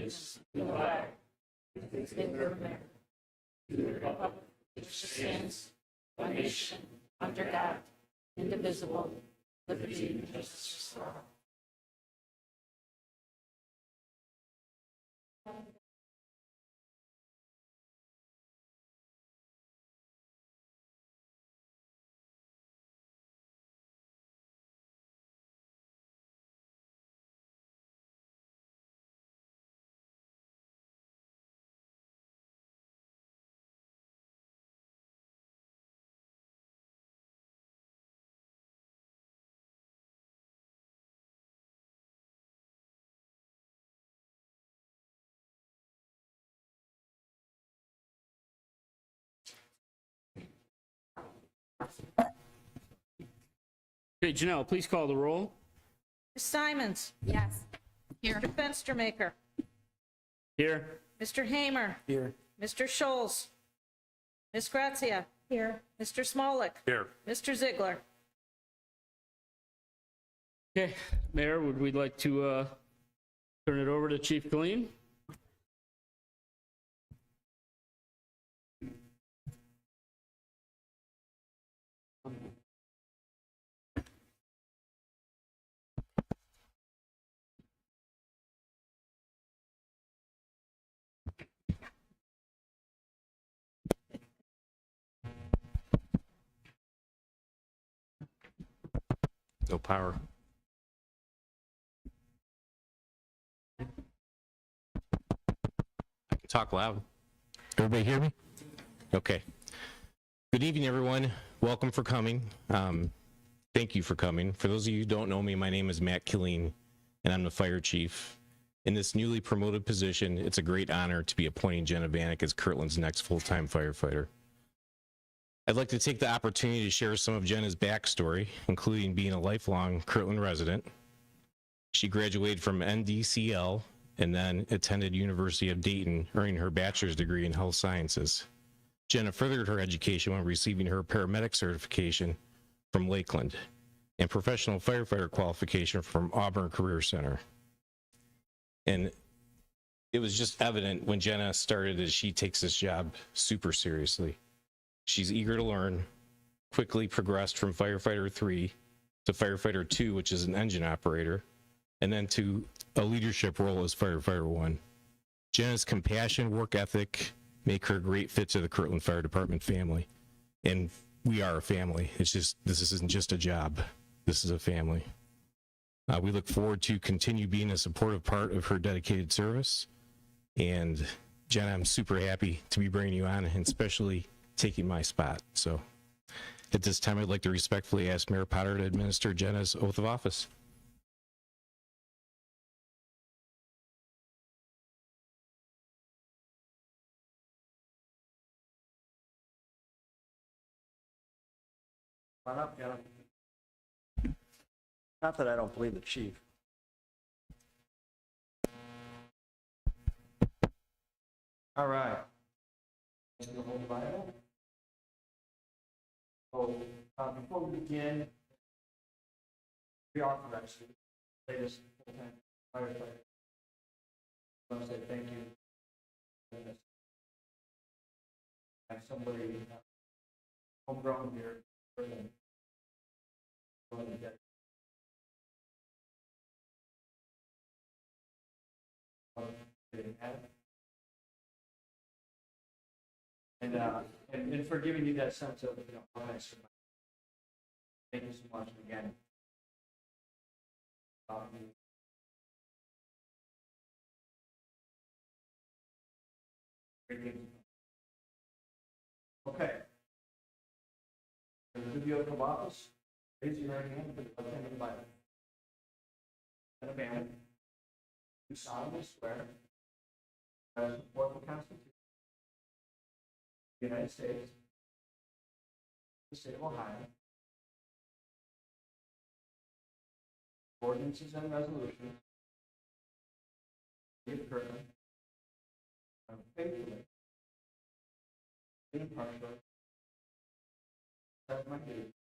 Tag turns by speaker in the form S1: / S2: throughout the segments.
S1: allegiance to the flag of the United States of America, to the republic which stands one nation under God, indivisible, liberty and justice for all.
S2: Okay, Janelle, please call the roll.
S3: Ms. Simons.
S4: Yes. Here.
S3: Mr. Fenstermaker.
S2: Here.
S3: Mr. Hamer.
S2: Here.
S3: Mr. Scholes. Ms. Grazia.
S4: Here.
S3: Mr. Smolik.
S2: Here.
S3: Mr. Ziegler.
S2: Okay, Mayor, would we like to turn it over to Chief Killeen?
S5: No power. I can talk loud. Everybody hear me? Okay. Good evening, everyone. Welcome for coming. Thank you for coming. For those of you who don't know me, my name is Matt Killeen, and I'm the fire chief. In this newly promoted position, it's a great honor to be appointing Jenna Vanek as Kirtland's next full-time firefighter. I'd like to take the opportunity to share some of Jenna's backstory, including being a lifelong Kirtland resident. She graduated from NDCL and then attended University of Dayton, earning her bachelor's degree in health sciences. Jenna furthered her education when receiving her paramedic certification from Lakeland and professional firefighter qualification from Auburn Career Center. And it was just evident when Jenna started that she takes this job super seriously. She's eager to learn, quickly progressed from firefighter 3 to firefighter 2, which is an engine operator, and then to a leadership role as firefighter 1. Jenna's compassion, work ethic make her a great fit to the Kirtland Fire Department family. And we are a family. It's just, this isn't just a job. This is a family. We look forward to continue being a supportive part of her dedicated service. And Jenna, I'm super happy to be bringing you on, and especially taking my spot. So at this time, I'd like to respectfully ask Mayor Potter to administer Jenna's oath of office.
S6: Come on up, Jenna. Not that I don't believe the chief. All right. The whole Bible. So, before we begin, reauthorize the latest full-time firefighter. I want to say thank you. Have somebody homegrown here. And for giving you that sense of, honest. Thank you so much again. Great things. Okay. The video of office. Raise your right hand for the left hand of the Bible. And a man who solemnly swear that I will support the Constitution of the United States, the state of Ohio, ordinances and resolutions, of Kirtland, and faithfully, impartially, accept my duties.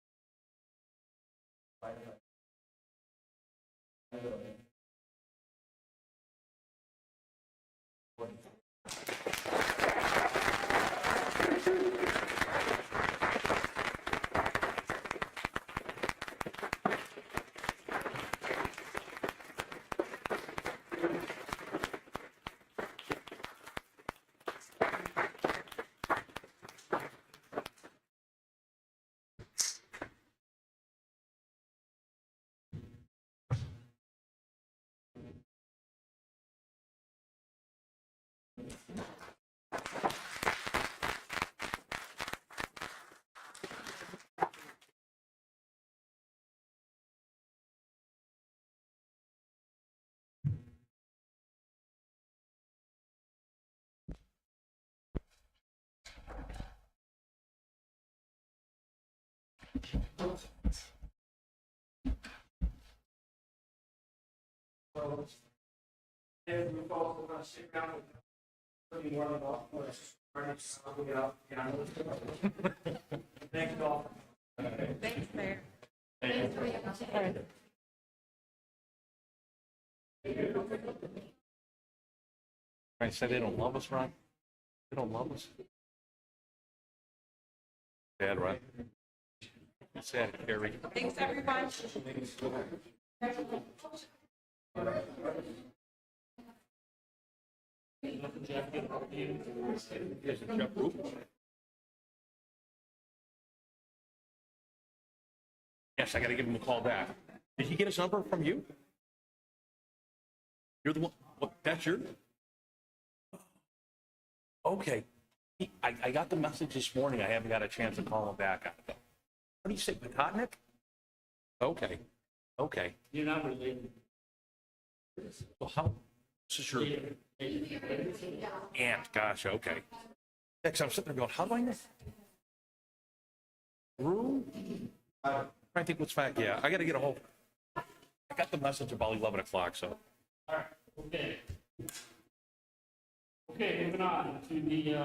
S6: And we also want to sit down with pretty more than all of us. We'll get out, yeah. Thank you all.
S3: Thanks, Mayor.
S4: I said they don't love us, Ron? They don't love us? Sad, Ron. Sad, Carrie.
S3: Thanks, everyone.
S4: Here's the Jeff Roop. Yes, I gotta give him a call back. Did he get his number from you? You're the one, what, that's your? Okay. I got the message this morning. I haven't got a chance to call him back. What do you say, Patotnik? Okay, okay.
S2: You're not related.
S4: Well, how, this is your aunt, gosh, okay. Yeah, 'cause I'm sitting there going, how do I know? Rue? I'm trying to think what's back, yeah, I gotta get a hold. I got the message about 11 o'clock, so.
S2: All right, okay. Okay, moving on to the,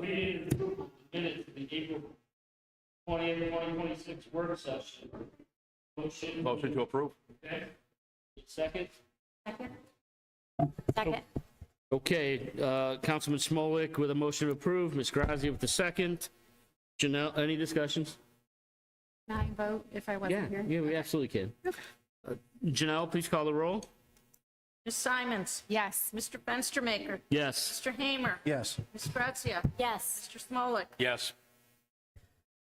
S2: reading and approval of the minutes of the April 20th, 2026 work session.
S4: Motion to approve?
S2: Okay. Second?
S1: Second.
S2: Okay, Councilman Smolik with a motion to approve, Ms. Grazia with the second. Janelle, any discussions?
S1: Can I vote if I
S2: Yeah,
S1: wasn't here?
S2: yeah, we absolutely can. Janelle, please call the roll.
S3: Ms. Simons.
S1: Yes.
S3: Mr. Fenstermaker.
S2: Yes.
S3: Mr. Hamer.
S6: Yes.
S3: Ms. Grazia.
S1: Yes.
S3: Mr. Smolik.
S4: Yes.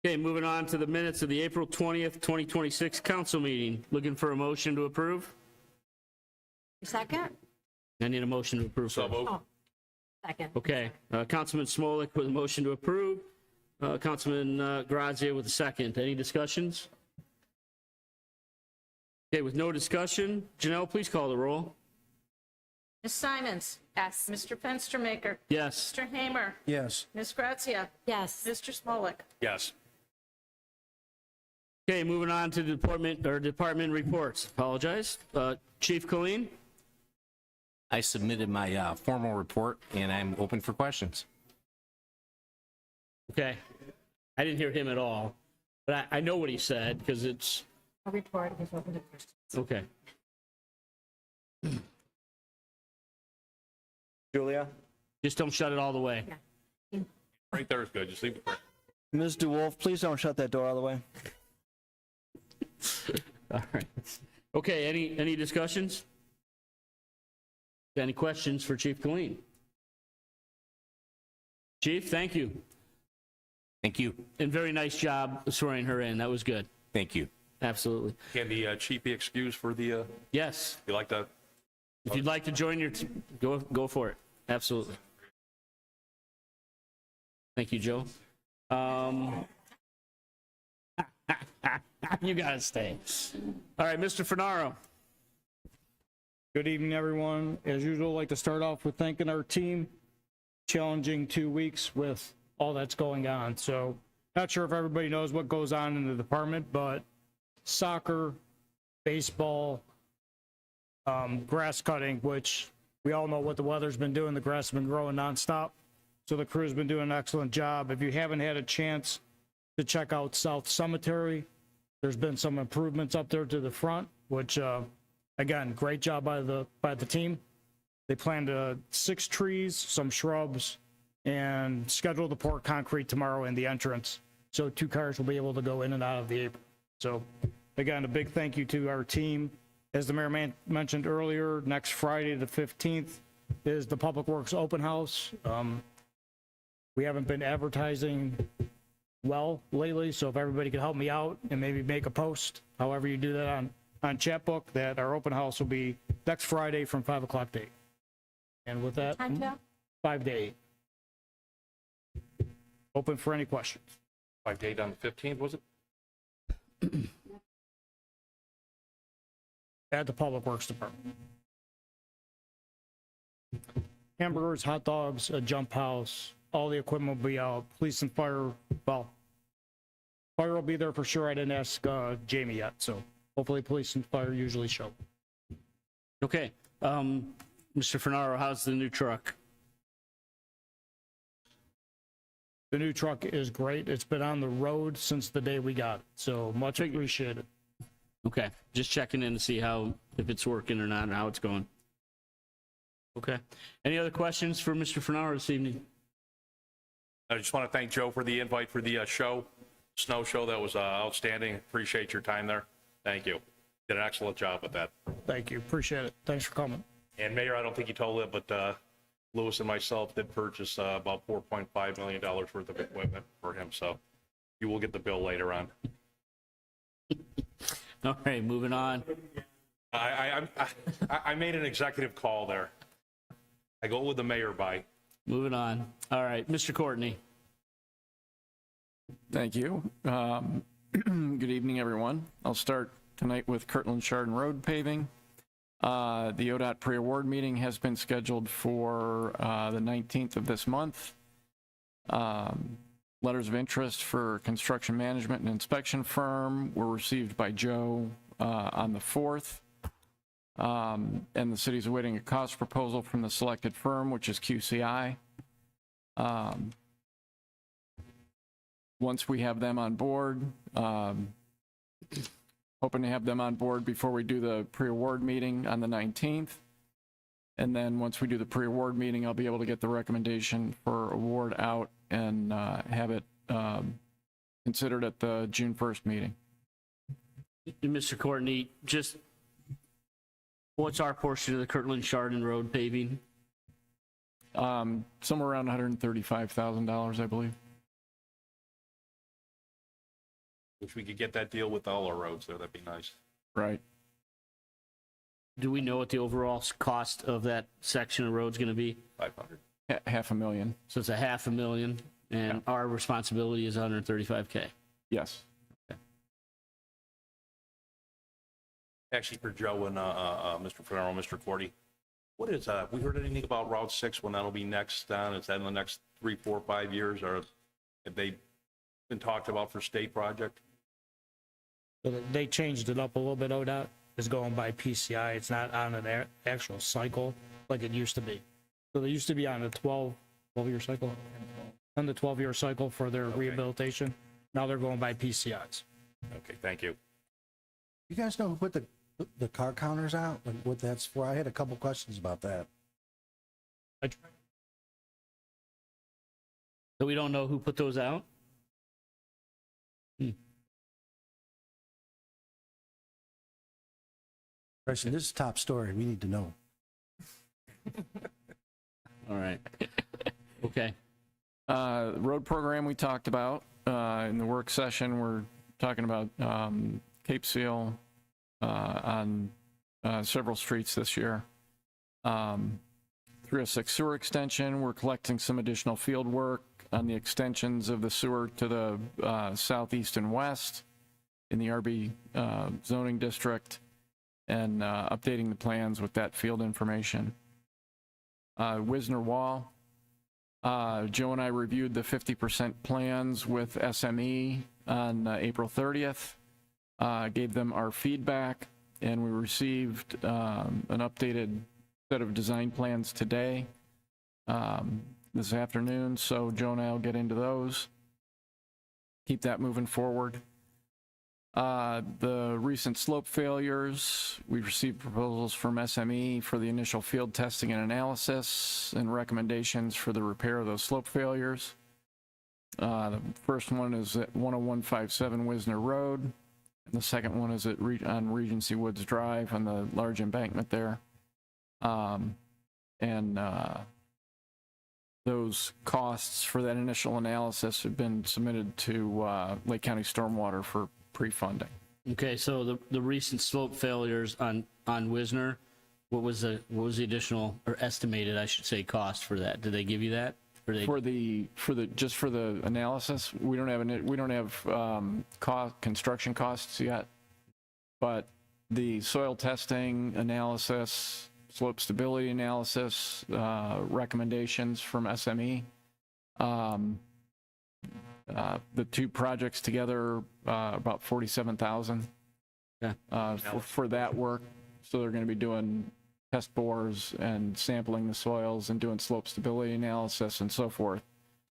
S2: Okay, moving on to the minutes of the April 20th, 2026 council meeting. Looking for a motion to approve?
S1: Second?
S2: I need a motion to approve.
S4: So
S2: first.
S4: moved.
S1: Second.
S2: Okay, Councilman Smolik with a motion to approve. Councilman Grazia with a second. Any discussions? Okay, with no discussion, Janelle, please call the roll.
S3: Ms. Simons.
S1: Yes.
S3: Mr. Fenstermaker.
S2: Yes.
S3: Mr. Hamer.
S6: Yes.
S3: Ms. Grazia.
S1: Yes.
S3: Mr. Smolik.
S4: Yes.
S2: Okay, moving on to department reports. Apologize. Chief Colleen?
S5: I submitted my formal report, and I'm open for questions.
S2: Okay. I didn't hear him at all, but I know what he said because it's,
S1: A report is open to questions.
S2: okay.
S6: Julia?
S2: Just don't shut it all the way.
S4: Right there is good, just leave it there.
S6: Ms. DeWolf, please don't shut that door all the way.
S2: All right. Okay, any discussions? Any questions for Chief Colleen? Chief, thank you.
S5: Thank you.
S2: And very nice job swearing her in. That was good.
S5: Thank you.
S2: Absolutely.
S4: Can the chief be excused for the,
S2: Yes.
S4: you like that?
S2: If you'd like to join your, go for it. Absolutely. Thank you, Joe. You gotta stay. All right, Mr. Fernaro.
S7: Good evening, everyone. As usual, I'd like to start off with thanking our team. Challenging 2 weeks with all that's going on. So not sure if everybody knows what goes on in the department, but soccer, baseball, grass cutting, which we all know what the weather's been doing. The grass has been growing nonstop. So the crew's been doing an excellent job. If you haven't had a chance to check out South Cemetery, there's been some improvements up there to the front, which, again, great job by the team. They planted 6 trees, some shrubs, and scheduled to pour concrete tomorrow in the entrance. So 2 cars will be able to go in and out of the apron. So again, a big thank you to our team. As the mayor mentioned earlier, next Friday, the 15th, is the Public Works Open House. We haven't been advertising well lately, so if everybody could help me out and maybe make a post, however you do that on Chatbook, that our open house will be next Friday from 5 o'clock to 8. And with that,
S1: Time to?
S7: 5 to 8. Open for any questions.
S4: 5 date on the 15th, was it?
S7: At the Public Works Department. Hamburgers, hot dogs, a jump house, all the equipment will be out. Police and fire, well, Fire will be there for sure. I didn't ask Jamie yet, so hopefully police and fire usually show.
S2: Okay. Mr. Fernaro, how's the new truck?
S7: The new truck is great. It's been on the road since the day we got it, so much appreciated.
S2: Okay, just checking in to see if it's working or not and how it's going. Okay. Any other questions for Mr. Fernaro this evening?
S4: I just want to thank Joe for the invite for the snow show. That was outstanding. Appreciate your time there. Thank you. Did an excellent job with that.
S7: Thank you. Appreciate it. Thanks for coming.
S4: And Mayor, I don't think you told it, but Lewis and myself did purchase about $4.5 million worth of equipment for him. So you will get the bill later on.
S2: All right, moving on.
S4: I made an executive call there. I go with the mayor by.
S2: Moving on. All right, Mr. Courtney.
S8: Thank you. Good evening, everyone. I'll start tonight with Kirtland Chardon Road paving. The ODOT pre-award meeting has been scheduled for the 19th of this month. Letters of interest for construction management and inspection firm were received by Joe on the 4th. And the city's awaiting a cost proposal from the selected firm, which is QCI. Once we have them on board, hoping to have them on board before we do the pre-award meeting on the 19th. And then once we do the pre-award meeting, I'll be able to get the recommendation for award out and have it considered at the June 1st meeting.
S2: Mr. Courtney, just what's our portion of the Kirtland Chardon Road paving?
S8: Somewhere around $135,000, I believe.
S4: Wish we could get that deal with all our roads there. That'd be nice.
S8: Right.
S2: Do we know what the overall cost of that section of road's going to be?
S4: 500.
S8: $500,000.
S2: So it's $500,000, and our responsibility is $135K.
S8: Yes.
S4: Actually, for Joe and Mr. Fernaro, Mr. Cordy, what is we heard anything about Route 6 when that'll be next on? Is that in the next 3, 4, 5 years, or have they been talked about for state project?
S7: They changed it up a little bit. ODOT is going by PCI. It's not on an actual cycle like it used to be. So they used to be on a 12-year cycle, on the 12-year cycle for their rehabilitation. Now they're going by PCIs.
S4: Okay, thank you.
S9: You guys know who put the car counters out and what that's for? I had a couple questions about that.
S2: So we don't know who put those out?
S9: Christian, this is top story. We need to know.
S2: All right. Okay.
S8: Road program we talked about in the work session. We're talking about Cape Seal on several streets this year. 306 sewer extension, we're collecting some additional field work on the extensions of the sewer to the southeast and west in the RB zoning district, and updating the plans with that field information. Wisner Wall, Joe and I reviewed the 50% plans with SME on April 30th, gave them our feedback, and we received an updated set of design plans today, this afternoon, so Joe and I will get into those, keep that moving forward. The recent slope failures, we've received proposals from SME for the initial field testing and analysis and recommendations for the repair of those slope failures. The first one is at 10157 Wisner Road, and the second one is on Regency Woods Drive on the large embankment there. Those costs for that initial analysis have been submitted to Lake County Stormwater for pre-funding.
S2: Okay, so the recent slope failures on Wisner, what was the additional, or estimated, I should say, cost for that? Did they give you that? Or they...
S8: Just for the analysis, we don't have construction costs yet, but the soil testing analysis, slope stability analysis, recommendations from SME, The two projects together, about 47,000
S2: Okay.
S8: for that work. So they're going to be doing test bores and sampling the soils and doing slope stability analysis and so forth,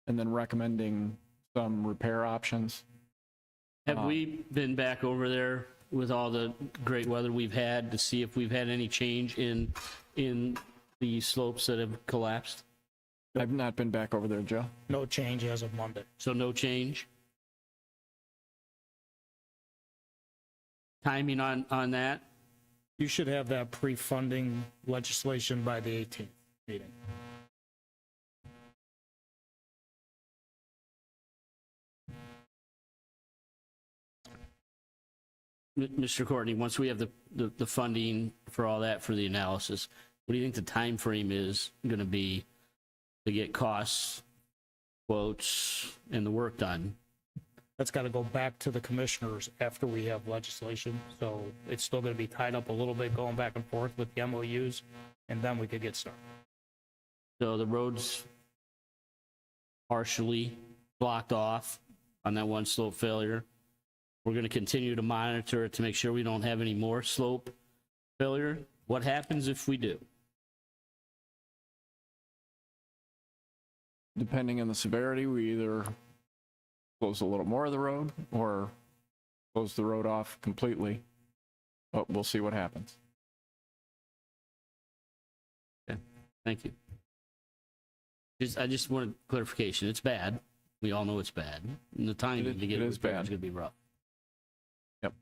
S8: and then recommending some repair options.
S2: Have we been back over there with all the great weather we've had to see if we've had any change in the slopes that have collapsed?
S8: I've not been back over there, Joe.
S7: No change as of Monday.
S2: So no change? Timing on that?
S7: You should have that pre-funding legislation by the 18th meeting.
S2: Mr. Courtney, once we have the funding for all that for the analysis, what do you think the time frame is going to be to get costs, quotes, and the work done?
S7: That's got to go back to the commissioners after we have legislation. So it's still going to be tied up a little bit going back and forth with the MOUs, and then we could get started.
S2: So the road's partially blocked off on that one slope failure. We're going to continue to monitor it to make sure we don't have any more slope failure. What happens if we do?
S8: Depending on the severity, we either close a little more of the road or close the road off completely. But we'll see what happens.
S2: Thank you. I just wanted clarification. It's bad. We all know it's bad. And the timing to get
S8: it
S2: it
S8: is
S2: repaired
S8: bad.
S2: is going to be rough.
S8: Yep.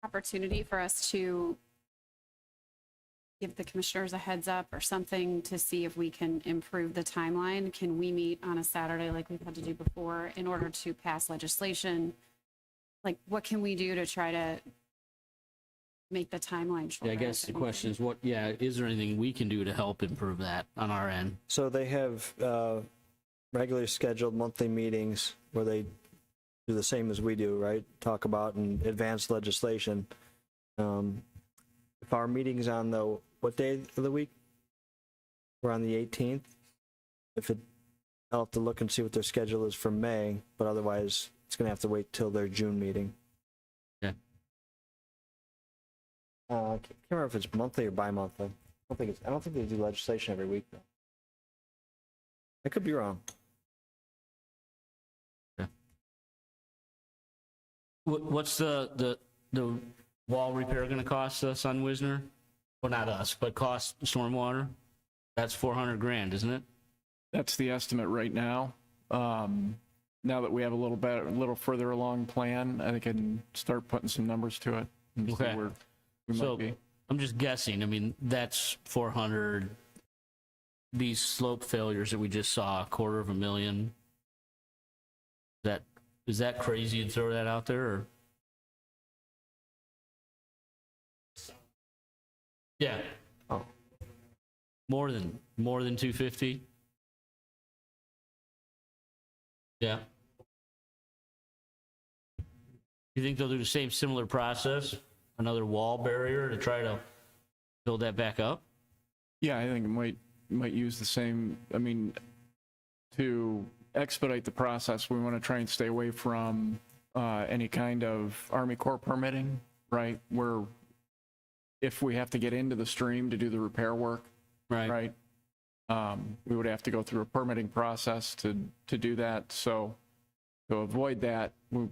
S10: Opportunity for us to give the commissioners a heads up or something to see if we can improve the timeline. Can we meet on a Saturday like we've had to do before in order to pass legislation? Like, what can we do to try to make the timeline shorter?
S2: Yeah, I guess the question is is there anything we can do to help improve that on our end?
S6: So they have regularly scheduled monthly meetings where they do the same as we do, right? Talk about and advance legislation. If our meeting's on what day of the week? We're on the 18th. I'll have to look and see what their schedule is for May, but otherwise it's going to have to wait till their June meeting.
S2: Okay.
S6: I can't remember if it's monthly or bi-monthly. I don't think they do legislation every week though. I could be wrong.
S2: What's the wall repair going to cost us on Wisner? Well, not us, but cost stormwater? That's 400 grand, isn't it?
S8: That's the estimate right now. Now that we have a little further along plan, I think I can start putting some numbers to it and see
S2: Okay.
S8: where we
S2: So
S8: might be.
S2: I'm just guessing. I mean, that's 400. These slope failures that we just saw, $250,000. Is that crazy to throw that out there? Or? Yeah.
S6: Oh.
S2: More than 250. Yeah. You think they'll do the same similar process, another wall barrier to try to build that back up?
S8: Yeah, I think it might use the same. I mean, to expedite the process, we want to try and stay away from any kind of Army Corps permitting, right? Where if we have to get into the stream to do the repair work, right? We would have to go through a permitting process to do that. So to avoid that, we'll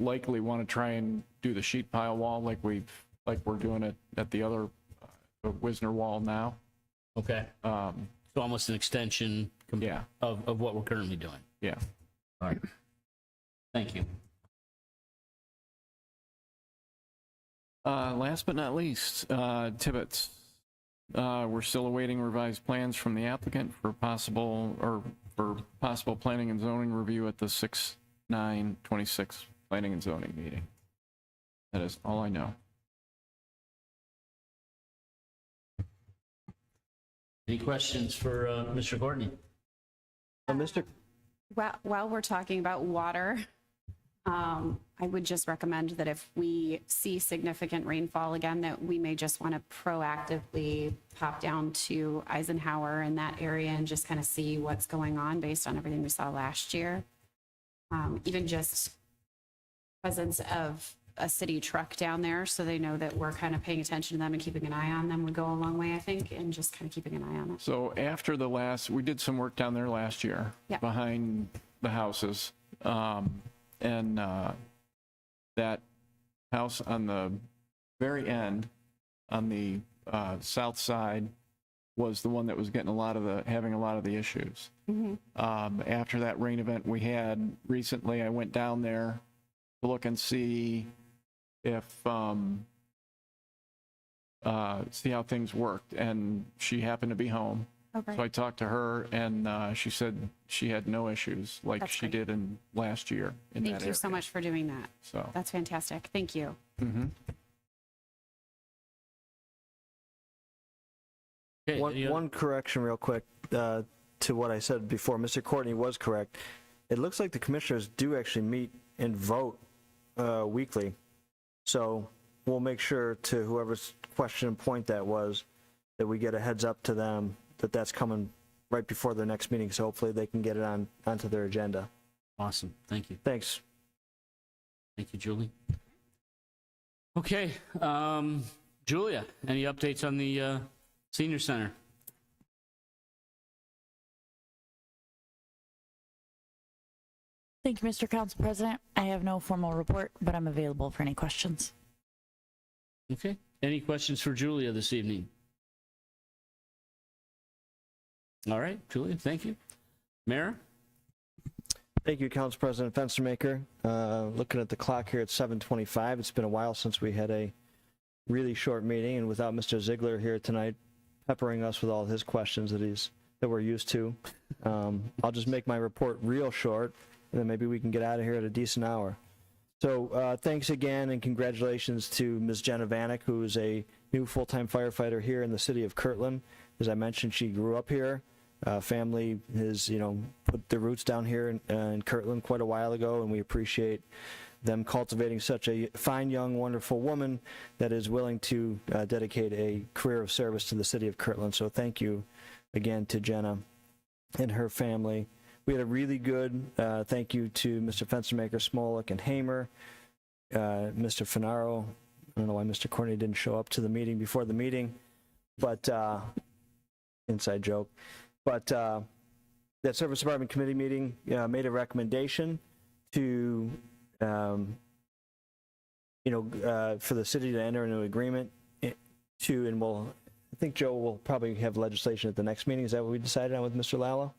S8: likely want to try and do the sheet pile wall like we're doing it at the other Wisner wall now.
S2: Okay. So almost an extension
S8: Yeah.
S2: of what we're currently doing.
S8: Yeah.
S2: All right. Thank you.
S8: Last but not least, Tibbetts. We're still awaiting revised plans from the applicant for possible planning and zoning review at the 6/9/26 planning and zoning meeting. That is all I know.
S2: Any questions for Mr. Courtney?
S6: Mr.
S10: While we're talking about water, I would just recommend that if we see significant rainfall again, that we may just want to proactively pop down to Eisenhower in that area and just kind of see what's going on based on everything we saw last year. Even just presence of a city truck down there, so they know that we're kind of paying attention to them and keeping an eye on them would go a long way, I think, and just kind of keeping an eye on it.
S8: So after we did some work down there last year.
S10: Yeah.
S8: Behind the houses. And that house on the very end, on the south side, was the one that was getting having a lot of the issues. After that rain event we had recently, I went down there to look and see if see how things worked, and she happened to be home.
S10: Okay.
S8: So I talked to her, and she said she had no issues like
S10: That's
S8: she
S10: great.
S8: did in last year in that
S10: Thank you so
S8: area.
S10: much for doing that.
S8: So,
S10: That's fantastic. Thank you.
S2: Okay, any other-
S6: One correction real quick to what I said before. Mr. Courtney was correct. It looks like the commissioners do actually meet and vote weekly. So we'll make sure to whoever's question and point that was, that we get a heads up to them that that's coming right before their next meeting. So hopefully they can get it onto their agenda.
S2: Awesome, thank you.
S6: Thanks.
S2: Thank you, Julie. Okay, Julia, any updates on the senior center?
S1: Thank you, Mr. Council President. I have no formal report, but I'm available for any questions.
S2: Okay, any questions for Julia this evening? All right, Julia, thank you. Mayor?
S6: Thank you, Council President Fenstermaker. Looking at the clock here, it's 7:25. It's been a while since we had a really short meeting, and without Mr. Ziegler here tonight peppering us with all his questions that we're used to, I'll just make my report real short, and then maybe we can get out of here at a decent hour. So thanks again, and congratulations to Ms. Jenna Vanek, who is a new full-time firefighter here in the city of Kirtland. As I mentioned, she grew up here. Family has, put their roots down here in Kirtland quite a while ago, and we appreciate them cultivating such a fine, young, wonderful woman that is willing to dedicate a career of service to the city of Kirtland. So thank you again to Jenna and her family. We had a really good thank you to Mr. Fenstermaker, Smolik, and Hamer, Mr. Finaro. I don't know why Mr. Courtney didn't show up to the meeting before the meeting, but inside joke. But that Service Department Committee meeting made a recommendation to, for the city to enter into an agreement and I think Joe will probably have legislation at the next meeting. Is that what we decided on with Mr. Lala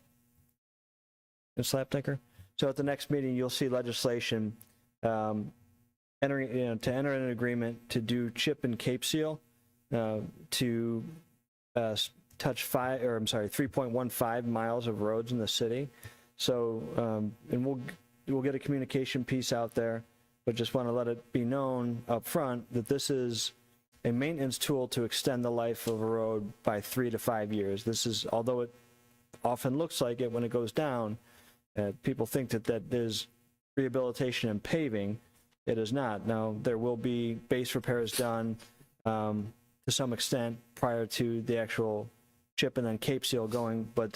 S6: and Slaptinker? So at the next meeting, you'll see legislation to enter in an agreement to do chip and cape seal to touch 3.15 miles of roads in the city. So, and we'll get a communication piece out there, but just want to let it be known up front that this is a maintenance tool to extend the life of a road by 3 to 5 years. This is, although it often looks like it when it goes down, people think that is rehabilitation and paving. It is not. Now, there will be base repairs done to some extent prior to the actual chip and then cape seal going, but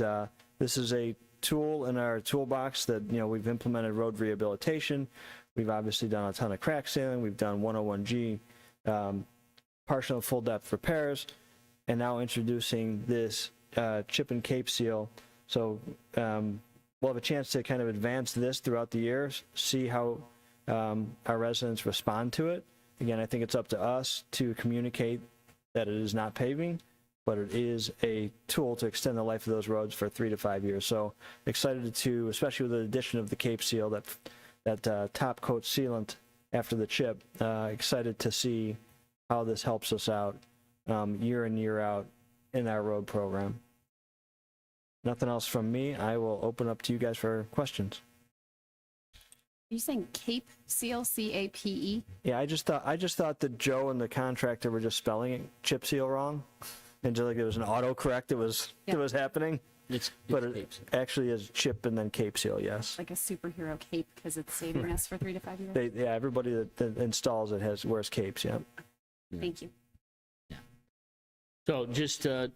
S6: this is a tool in our toolbox that, we've implemented road rehabilitation. We've obviously done a ton of crack sealing. We've done 101G, partial and full depth repairs, and now introducing this chip and cape seal. So we'll have a chance to kind of advance this throughout the year, see how our residents respond to it. Again, I think it's up to us to communicate that it is not paving, but it is a tool to extend the life of those roads for 3 to 5 years. So excited to, especially with the addition of the cape seal, that top coat sealant after the chip, excited to see how this helps us out year in, year out in our road program. Nothing else from me. I will open up to you guys for questions.
S10: Are you saying cape seal, C-A-P-E?
S6: Yeah, I just thought that Joe and the contractor were just spelling it chip seal wrong, and just like it was an autocorrect that was happening.
S2: It's
S6: but
S2: Capes.
S6: it actually is chip and then Cape Seal, yes.
S10: Like a superhero cape because it's saving us for 3 to 5 years.
S6: Yeah, everybody that installs it wears capes, yeah.
S10: Thank you.
S2: So just to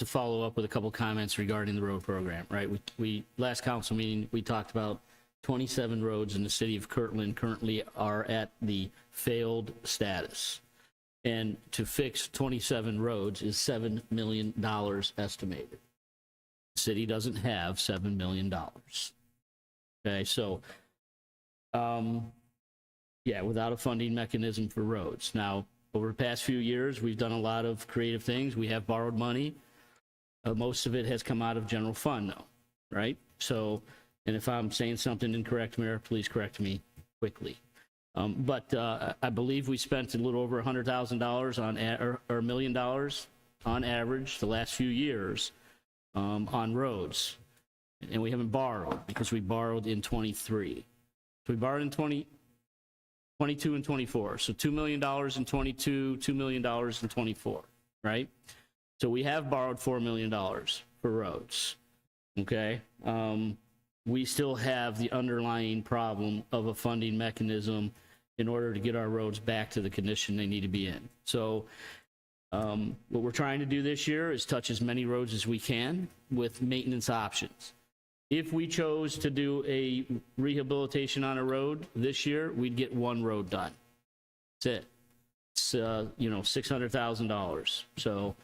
S2: follow up with a couple comments regarding the road program, right? We last council meeting, we talked about 27 roads in the city of Kirtland currently are at the failed status. And to fix 27 roads is $7 million estimated. The city doesn't have $7 million. Okay, so, yeah, without a funding mechanism for roads. Now, over the past few years, we've done a lot of creative things. We have borrowed money. Most of it has come out of general fund, though, right? So, and if I'm saying something incorrect, Mayor, please correct me quickly. But I believe we spent a little over $100,000 on, or $1 million on average the last few years on roads. And we haven't borrowed because we borrowed in 23. So we borrowed in 22 and 24. So $2 million in 22, $2 million in 24, right? So we have borrowed $4 million for roads, okay? We still have the underlying problem of a funding mechanism in order to get our roads back to the condition they need to be in. So what we're trying to do this year is touch as many roads as we can with maintenance options. If we chose to do a rehabilitation on a road this year, we'd get one road done. That's it. It's, $600,000. So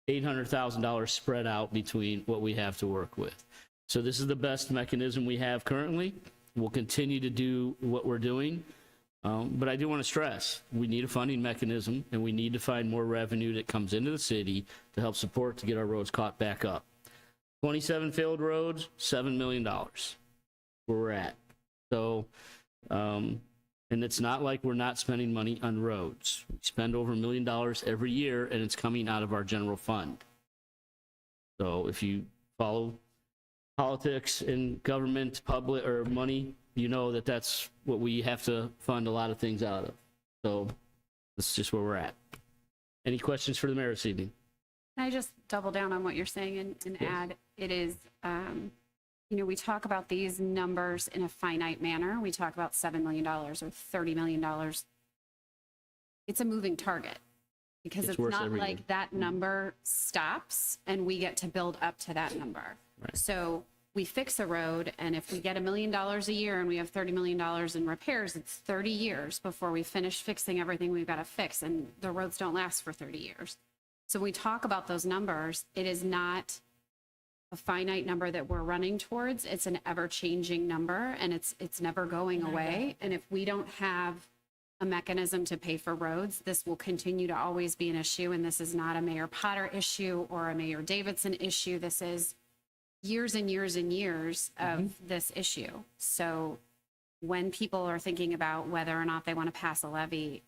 S2: $800,000 spread out between what we have to work with. So this is the best mechanism we have currently. We'll continue to do what we're doing. But I do want to stress, we need a funding mechanism and we need to find more revenue that comes into the city to help support to get our roads caught back up. 27 failed roads, $7 million, where we're at. So, and it's not like we're not spending money on roads. We spend over $1 million every year and it's coming out of our general fund. So if you follow politics and government, public, or money, you know that that's what we have to fund a lot of things out of. So that's just where we're at. Any questions for the mayor this evening?
S10: Can I just double down on what you're saying and add, it is, we talk about these numbers in a finite manner. We talk about $7 million or $30 million. It's a moving target because it's
S2: worse
S10: not
S2: every
S10: like
S2: year.
S10: that number stops and we get to build up to that number.
S2: Right.
S10: So we fix a road, and if we get $1 million a year and we have $30 million in repairs, it's 30 years before we finish fixing everything we've got to fix, and the roads don't last for 30 years. So when we talk about those numbers, it is not a finite number that we're running towards. It's an ever-changing number, and it's never going away. And if we don't have a mechanism to pay for roads, this will continue to always be an issue, and this is not a Mayor Potter issue or a Mayor Davidson issue. This is years and years and years of this issue. So when people are thinking about whether or not they want to pass a levy,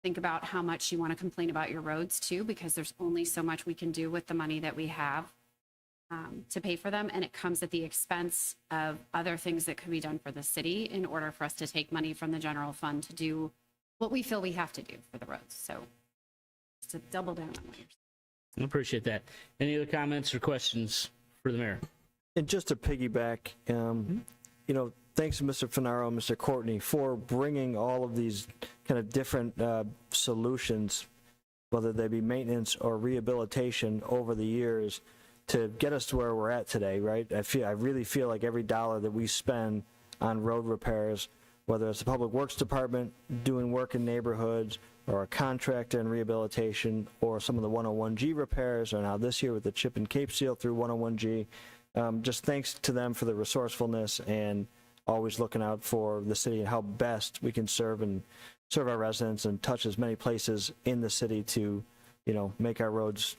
S10: think about how much you want to complain about your roads too, because there's only so much we can do with the money that we have to pay for them. And it comes at the expense of other things that could be done for the city in order for us to take money from the general fund to do what we feel we have to do for the roads. So just to double down on what you're saying.
S2: I appreciate that. Any other comments or questions for the mayor?
S6: And just to piggyback, thanks to Mr. Finaro and Mr. Courtney for bringing all of these kind of different solutions, whether they be maintenance or rehabilitation over the years, to get us to where we're at today, right? I really feel like every dollar that we spend on road repairs, whether it's the Public Works Department doing work in neighborhoods, or a contractor in rehabilitation, or some of the 101G repairs, or now this year with the chip and Cape Seal through 101G, just thanks to them for the resourcefulness and always looking out for the city and how best we can serve our residents and touch as many places in the city to, make our roads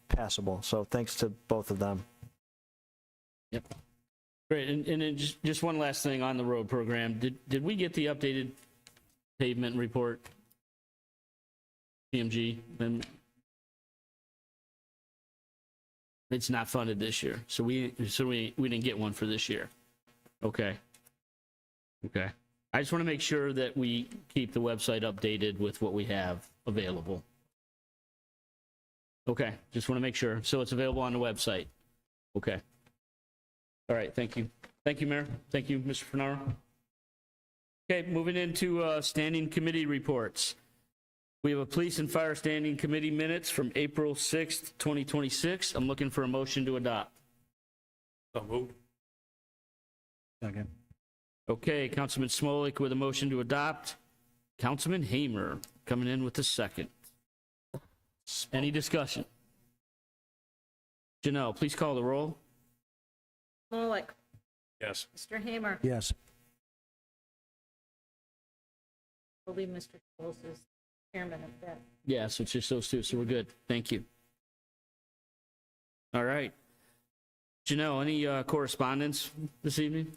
S6: passable. So thanks to both of them.
S2: Yep. Great. And then just one last thing on the road program. Did we get the updated pavement report? PMG? And it's not funded this year. So we didn't get one for this year. Okay. I just want to make sure that we keep the website updated with what we have available. Okay, just want to make sure. So it's available on the website. Okay. All right, thank you. Thank you, Mayor. Thank you, Mr. Fenaro. Okay, moving into standing committee reports. We have a police and fire standing committee minutes from April 6th, 2026. I'm looking for a motion to adopt.
S4: So moved.
S9: Second.
S2: Okay, Councilman Smolik with a motion to adopt. Councilman Hamer coming in with the second. Any discussion? Janelle, please call the roll.
S3: Smolik.
S4: Yes.
S3: Mr. Hamer.
S9: Yes.
S1: I believe Mr. Schultz is chairman of that.
S2: Yeah, so it's just those two, so we're good. Thank you. All right. Janelle, any correspondence this evening?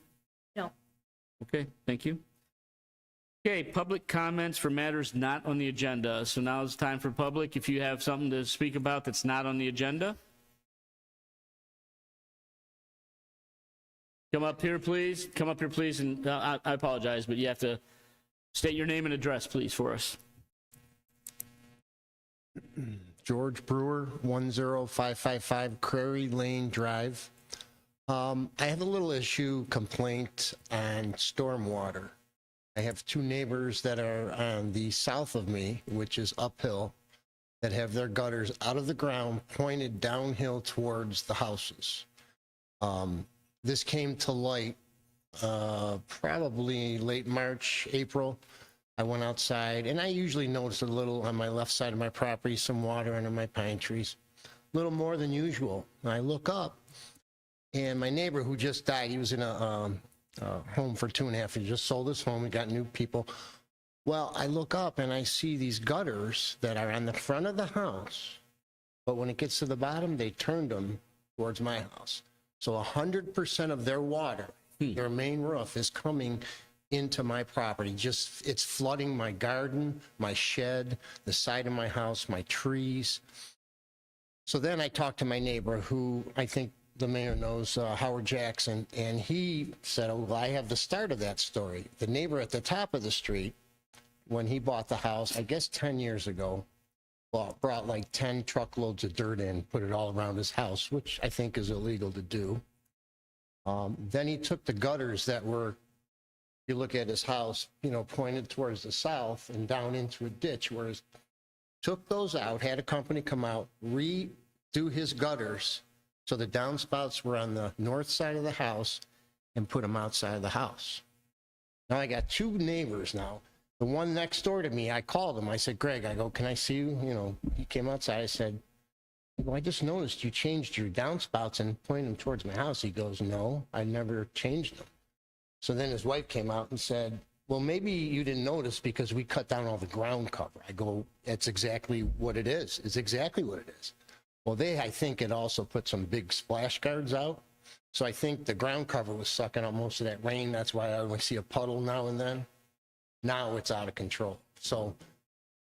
S1: No.
S2: Okay, thank you. Okay, public comments for matters not on the agenda. So now it's time for public. If you have something to speak about that's not on the agenda, come up here, please. Come up here, please. And I apologize, but you have to state your name and address, please, for us.
S11: George Brewer, 10555 Prairie Lane Drive. I have a little complaint on stormwater. I have two neighbors that are on the south of me, which is uphill, that have their gutters out of the ground pointed downhill towards the houses. This came to light probably late March, April. I went outside, and I usually notice a little on my left side of my property, some water under my pine trees, a little more than usual. And I look up, and my neighbor who just died, he was in a home for 2.5 years. He just sold his home. We got new people. Well, I look up, and I see these gutters that are on the front of the house, but when it gets to the bottom, they turned them towards my house. So 100% of their water, their main roof, is coming into my property. Just, it's flooding my garden, my shed, the side of my house, my trees. So then I talked to my neighbor, who I think the mayor knows, Howard Jackson, and he said, oh, well, I have the start of that story. The neighbor at the top of the street, when he bought the house, I guess 10 years ago, brought like 10 truckloads of dirt in, put it all around his house, which I think is illegal to do. Then he took the gutters that were, you look at his house, you know, pointed towards the south and down into a ditch, whereas took those out, had a company come out, redo his gutters, so the downspouts were on the north side of the house, and put them outside of the house. Now I got two neighbors now. The one next door to me, I called him. I said, Greg, I go, can I see you? You know, he came outside. I said, well, I just noticed you changed your downspouts and pointed them towards my house. He goes, no, I never changed them. So then his wife came out and said, well, maybe you didn't notice because we cut down all the ground cover. I go, that's exactly what it is. It's exactly what it is. Well, I think it also put some big splash guards out. So I think the ground cover was sucking up most of that rain. That's why I only see a puddle now and then. Now it's out of control. So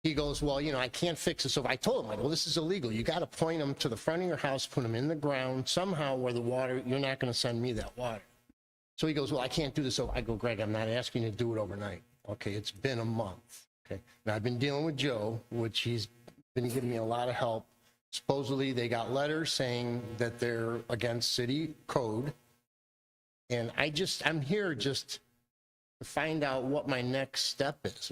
S11: he goes, well, you know, I can't fix it. So I told him, I go, this is illegal. You got to point them to the front of your house, put them in the ground somehow where the water, you're not going to send me that water. So he goes, well, I can't do this. So I go, Greg, I'm not asking you to do it overnight. Okay, it's been a month. Okay, now I've been dealing with Joe, which he's been giving me a lot of help. Supposedly they got letters saying that they're against city code. And I'm here just to find out what my next step is.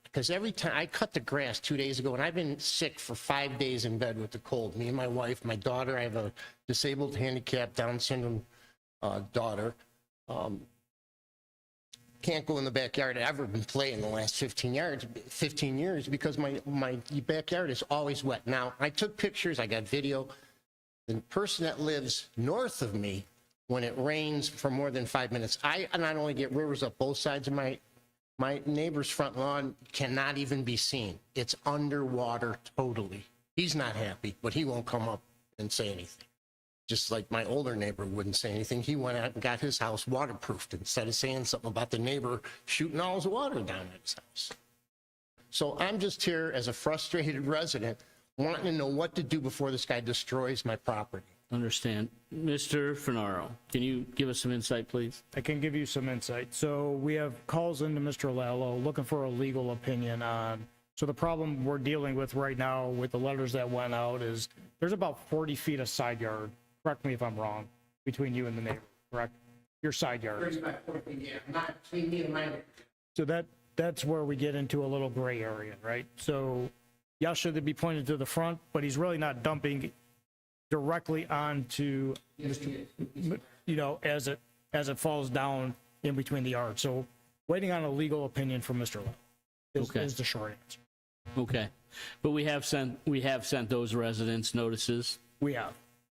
S11: Because every time I cut the grass 2 days ago, and I've been sick for 5 days in bed with the cold. Me and my wife, my daughter, I have a disabled, handicapped, Down syndrome daughter. Can't go in the backyard. I've ever been playing the last 15 years because my backyard is always wet. Now, I took pictures, I got video. The person that lives north of me, when it rains for more than 5 minutes, I not only get rivers up both sides of my neighbor's front lawn, cannot even be seen. It's underwater totally. He's not happy, but he won't come up and say anything. Just like my older neighbor wouldn't say anything. He went out and got his house waterproofed instead of saying something about the neighbor shooting all his water down at his house. So I'm just here as a frustrated resident wanting to know what to do before this guy destroys my property.
S2: Understand. Mr. Fenaro, can you give us some insight, please?
S7: I can give you some insight. So we have calls into Mr. Lallo looking for a legal opinion on, so the problem we're dealing with right now with the letters that went out is there's about 40 feet of side yard correct me if I'm wrong, between you and the neighbor, correct? Your side yard.
S11: 35 feet, yeah, not between me and my neighbor.
S7: So that's where we get into a little gray area, right? So yes, should be pointed to the front, but he's really not dumping directly onto, as it falls down in between the yard. So waiting on a legal opinion from Mr. Lowe
S2: Okay.
S7: is the short answer.
S2: Okay. But we have sent those residents notices.
S7: We have.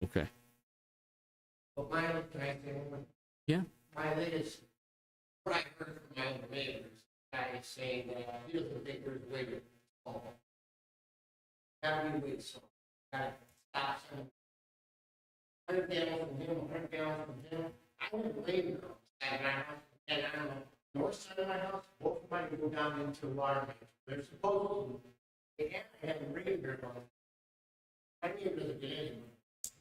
S2: Okay.
S11: But my, can I say one more?
S2: Yeah.
S11: My latest, what I heard from my own neighbors, guy is saying that he doesn't think there's a way to solve it. Gotta be a way to solve it. Gotta stop some. 100 gallons from him, 100 gallons from him. I wouldn't blame them. And on the north side of my house, both of mine go down into the water main. They're supposed to, they have a rain guard on. I need to get in.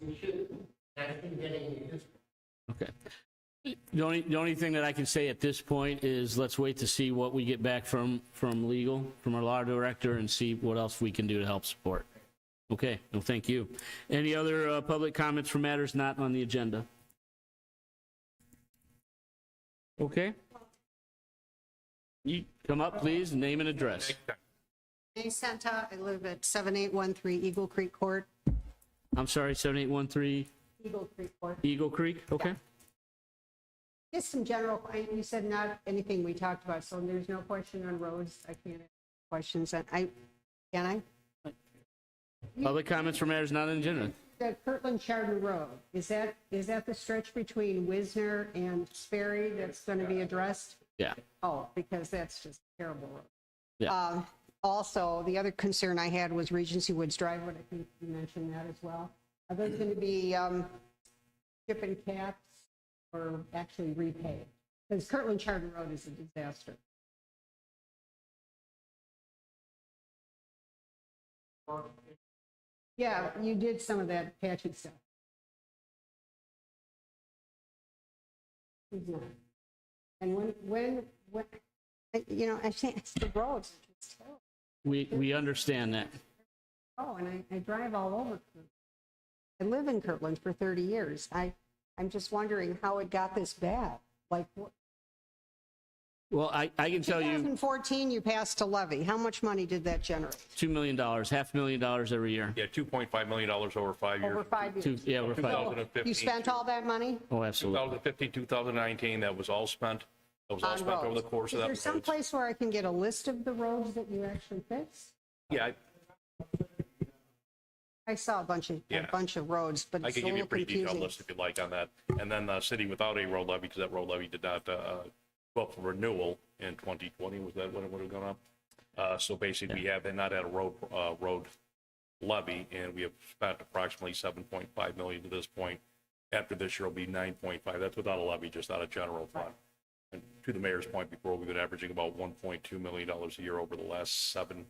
S11: We should. I didn't get any of this.
S2: Okay. The only thing that I can say at this point is let's wait to see what we get back from legal, from our law director, and see what else we can do to help support. Okay, well, thank you. Any other public comments for matters not on the agenda? Okay. You come up, please, name and address.
S12: Jay Santa, I live at 7813 Eagle Creek Court.
S2: I'm sorry, 7813
S12: Eagle Creek Court.
S2: Eagle Creek? Okay.
S12: Just some general, you said not anything we talked about, so there's no question on roads. I can't ask questions. Can I?
S2: Public comments for matters not on the agenda.
S12: The Kirtland Chardon Road, is that the stretch between Wisner and Sperry that's going to be addressed?
S2: Yeah.
S12: Oh, because that's just a terrible road.
S2: Yeah.
S12: Also, the other concern I had was Regency Woods Drive, but I think you mentioned that as well. Are those going to be chip and caps or actually repaved? Because Kirtland Chardon Road is a disaster. Yeah, you did some of that patchy stuff. He's not. And when I think it's the roads. It's terrible.
S2: We understand that.
S12: Oh, and I drive all over. I live in Kirtland for 30 years. I'm just wondering how it got this bad. Like,
S2: Well, I can tell you
S12: 2014, you passed a levy. How much money did that generate?
S2: $2 million, $500,000 every year.
S4: Yeah, $2.5 million over 5 years.
S12: Over 5 years.
S2: Yeah, we're fine.
S4: 2015,
S12: You spent all that money
S2: Oh, absolutely.
S4: 2015, 2019, that was all spent. That was all
S12: on
S4: spent over the
S12: roads?
S4: course of
S12: Is
S4: that.
S12: there some place where I can get a list of the roads that you actually fixed?
S4: Yeah,
S12: I saw a bunch of roads, but
S4: I
S12: it's
S4: could
S12: a
S4: give you
S12: little
S4: a pretty detailed
S12: confusing.
S4: list if you'd like on that. And then the city without a road levy, because that road levy did not go up for renewal in 2020, was that when it would have gone up? So basically, we have not had a road levy, and we have spent approximately 7.5 million to this point. After this year, will be 9.5. That's without a levy, just out of general fund. And to the mayor's point before, we've been averaging about $1.2 million a year over the last seven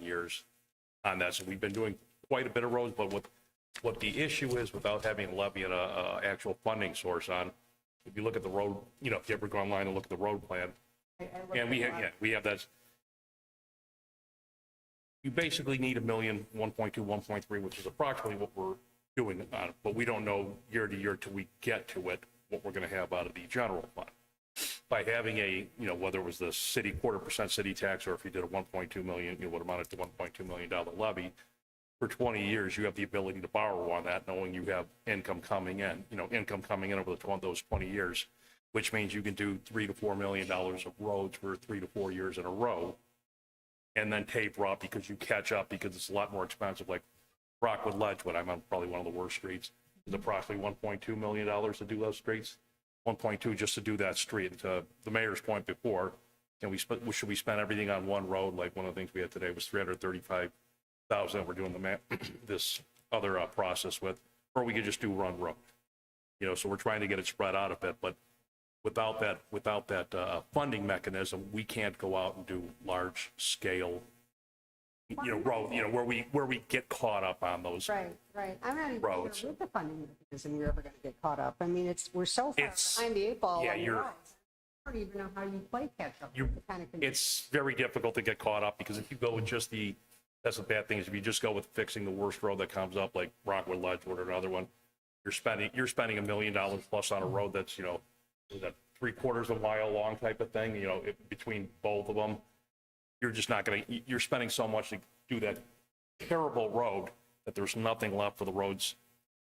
S4: years on that. So we've been doing quite a bit of roads, but what the issue is without having a levy and a actual funding source on, if you look at the road, if you ever go online and look at the road plan, and we have that. You basically need $1 million, 1.2, 1.3, which is approximately what we're doing on it, but we don't know year to year till we get to it, what we're going to have out of the general fund. By having a, whether it was the city 0.25% city tax, or if you did a 1.2 million, what amounted to $1.2 million levy, for 20 years, you have the ability to borrow on that, knowing you have income coming in, over those 20 years, which means you can do $3 to $4 million of roads for 3 to 4 years in a row, and then taper up because you catch up because it's a lot more expensive. Like Rockwood Ledgewood, I'm on probably one of the worst streets, is approximately $1.2 million to do those streets. 1.2 just to do that street. And to the mayor's point before, should we spend everything on one road? Like one of the things we had today was 335,000. We're doing this other process with, or we could just do one road. So we're trying to get it spread out a bit, but without that funding mechanism, we can't go out and do large scale, road, where we get caught up on those.
S12: Right. I'm not even
S4: roads.
S12: sure with the funding mechanism we're ever going to get caught up. I mean, we're so far behind the 8 ball.
S4: Yeah,
S12: on the
S4: you're-
S12: roads. I don't even know how you play catch up. with the kind of conditions.
S4: It's very difficult to get caught up because if you go with just that's the bad thing is if you just go with fixing the worst road that comes up, like Rockwood Ledgewood or another one, you're spending $1 million plus on a road that's, you know, is that 3/4 of a mile long type of thing, you know, between both of them. You're just not going to, you're spending so much to do that terrible road that there's nothing left for the roads.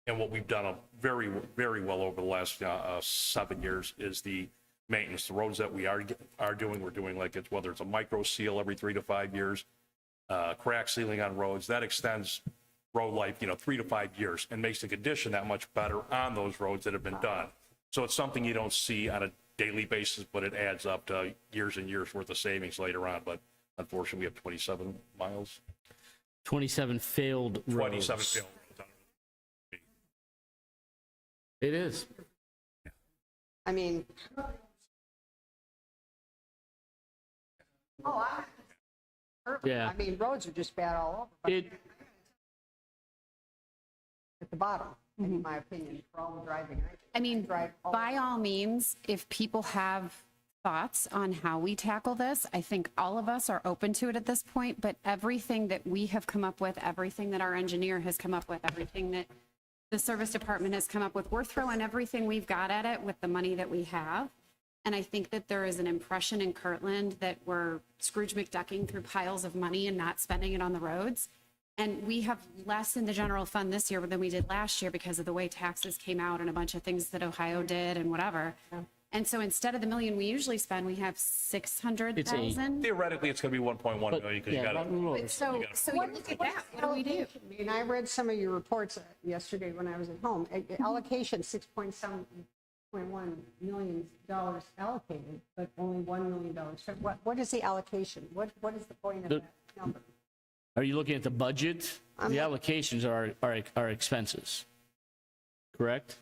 S4: And what we've done very, very well over the last 7 years is the maintenance. The roads that we are doing, we're doing like it's, whether it's a micro seal every 3 to 5 years, crack sealing on roads, that extends road life, you know, 3 to 5 years and makes the condition that much better on those roads that have been done. So it's something you don't see on a daily basis, but it adds up to years and years worth of savings later on. But unfortunately, we have 27 miles.
S2: 27 failed roads.
S4: 27 failed roads.
S2: It is.
S12: I mean.
S2: Yeah.
S12: I mean, roads are just bad all over. But
S2: It,
S12: at the bottom, in my opinion, for all the driving.
S10: I mean,
S12: drive all
S10: by all means, if people have thoughts on how we tackle this, I think all of us are open to it at this point, but everything that we have come up with, everything that our engineer has come up with, everything that the service department has come up with, we're throwing everything we've got at it with the money that we have. And I think that there is an impression in Kirtland that we're Scrooge McDucking through piles of money and not spending it on the roads. And we have less in the general fund this year than we did last year because of the way taxes came out and a bunch of things that Ohio did and whatever. And so instead of the $1 million we usually spend, we have 600,000.
S4: Theoretically, it's going to be 1.1 million because you
S2: yeah,
S4: got
S2: not
S4: to.
S10: So you look at that, what do we do?
S12: And I read some of your reports yesterday when I was at home. Allocation, $6.1 million allocated, but only $1 million. So what is the allocation? What is the point of that number?
S2: are you looking at the budget? The allocations are expenses, correct?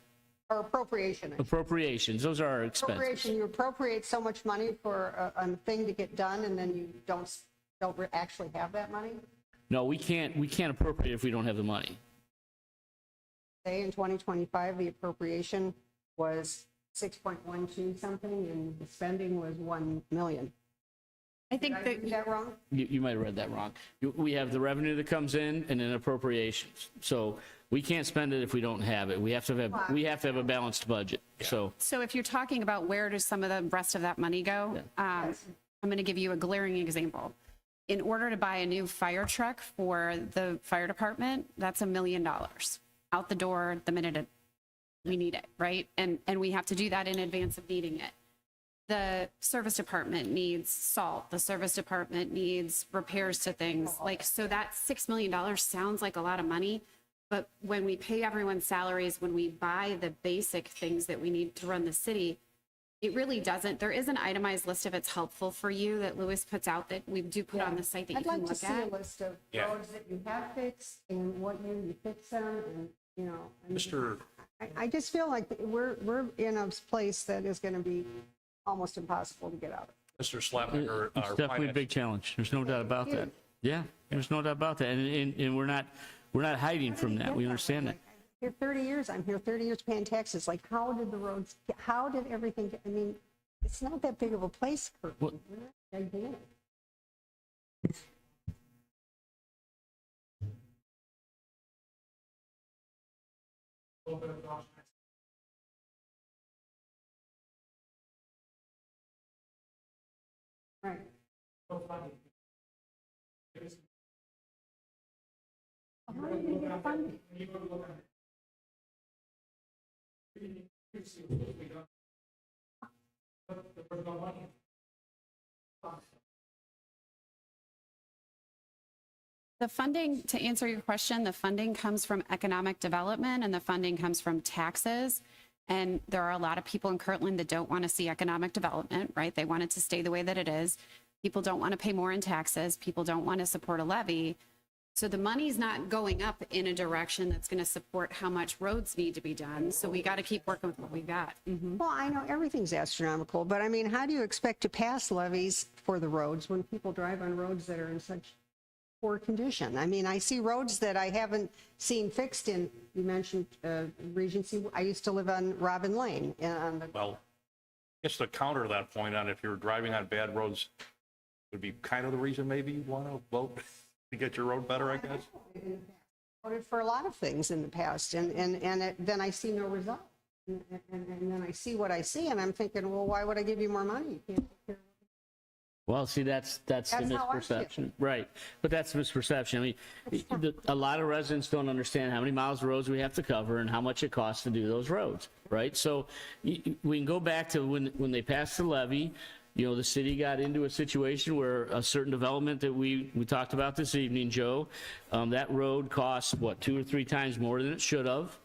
S12: Or appropriation?
S2: Appropriations, those are our expenses.
S12: Appropriation, you appropriate so much money for a thing to get done, and then you don't actually have that money?
S2: No, we can't appropriate if we don't have the money.
S12: Say in 2025, the appropriation was 6.12 something, and the spending was 1 million.
S10: I think
S12: Did I read that wrong?
S2: You might have read that wrong. We have the revenue that comes in and then appropriations. So we can't spend it if we don't have it. We have to have a balanced budget. So
S10: So if you're talking about where does some of the rest of that money go, I'm going to give you a glaring example. In order to buy a new fire truck for the fire department, that's $1 million out the door the minute we need it, right? And we have to do that in advance of needing it. The service department needs salt. The service department needs repairs to things. Like, so that $6 million sounds like a lot of money, but when we pay everyone's salaries, when we buy the basic things that we need to run the city, it really doesn't. There is an itemized list if it's helpful for you that Lewis puts out that we do put on the site that you
S12: I'd
S10: can
S12: like to
S10: look
S12: see
S10: at.
S12: a list of
S4: Yeah.
S12: roads that you have fixed and what year you fix them, and, you know. I mean,
S4: Mr.
S12: I just feel like we're in a place that is going to be almost impossible to get out of.
S4: Mr. Slapnick,
S2: it's definitely a big challenge. There's no doubt about that. Yeah, there's no doubt about that. And we're not hiding from that. We understand that.
S12: Here 30 years, I'm here 30 years paying taxes. Like, how did the roads, how did everything, I mean, it's not that big of a place, Kirkland. We're not gigantic. Right. How do you get funding?
S10: The funding, to answer your question, the funding comes from economic development and the funding comes from taxes. And there are a lot of people in Kirtland that don't want to see economic development, right? They want it to stay the way that it is. People don't want to pay more in taxes. People don't want to support a levy. So the money's not going up in a direction that's going to support how much roads need to be done. So we got to keep working with what we've got.
S12: Well, I know everything's astronomical, but I mean, how do you expect to pass levies for the roads when people drive on roads that are in such poor condition? I mean, I see roads that I haven't seen fixed in, you mentioned Regency. I used to live on Robin Lane.
S4: Well, I guess to counter that point on if you're driving on bad roads, would be kind of the reason maybe you want to vote to get your road better, I guess.
S12: voted for a lot of things in the past, then I see no result. And then I see what I see, and I'm thinking, well, why would I give you more money? You can't take care of
S2: Well, see, that's the
S12: That's how I feel.
S2: misperception. Right. But that's the misperception. I mean, a lot of residents don't understand how many miles of roads we have to cover and how much it costs to do those roads, right? So we can go back to when they passed the levy, you know, the city got into a situation where a certain development that we talked about this evening, Joe, that road costs, what, 2 or 3 times more than it should have.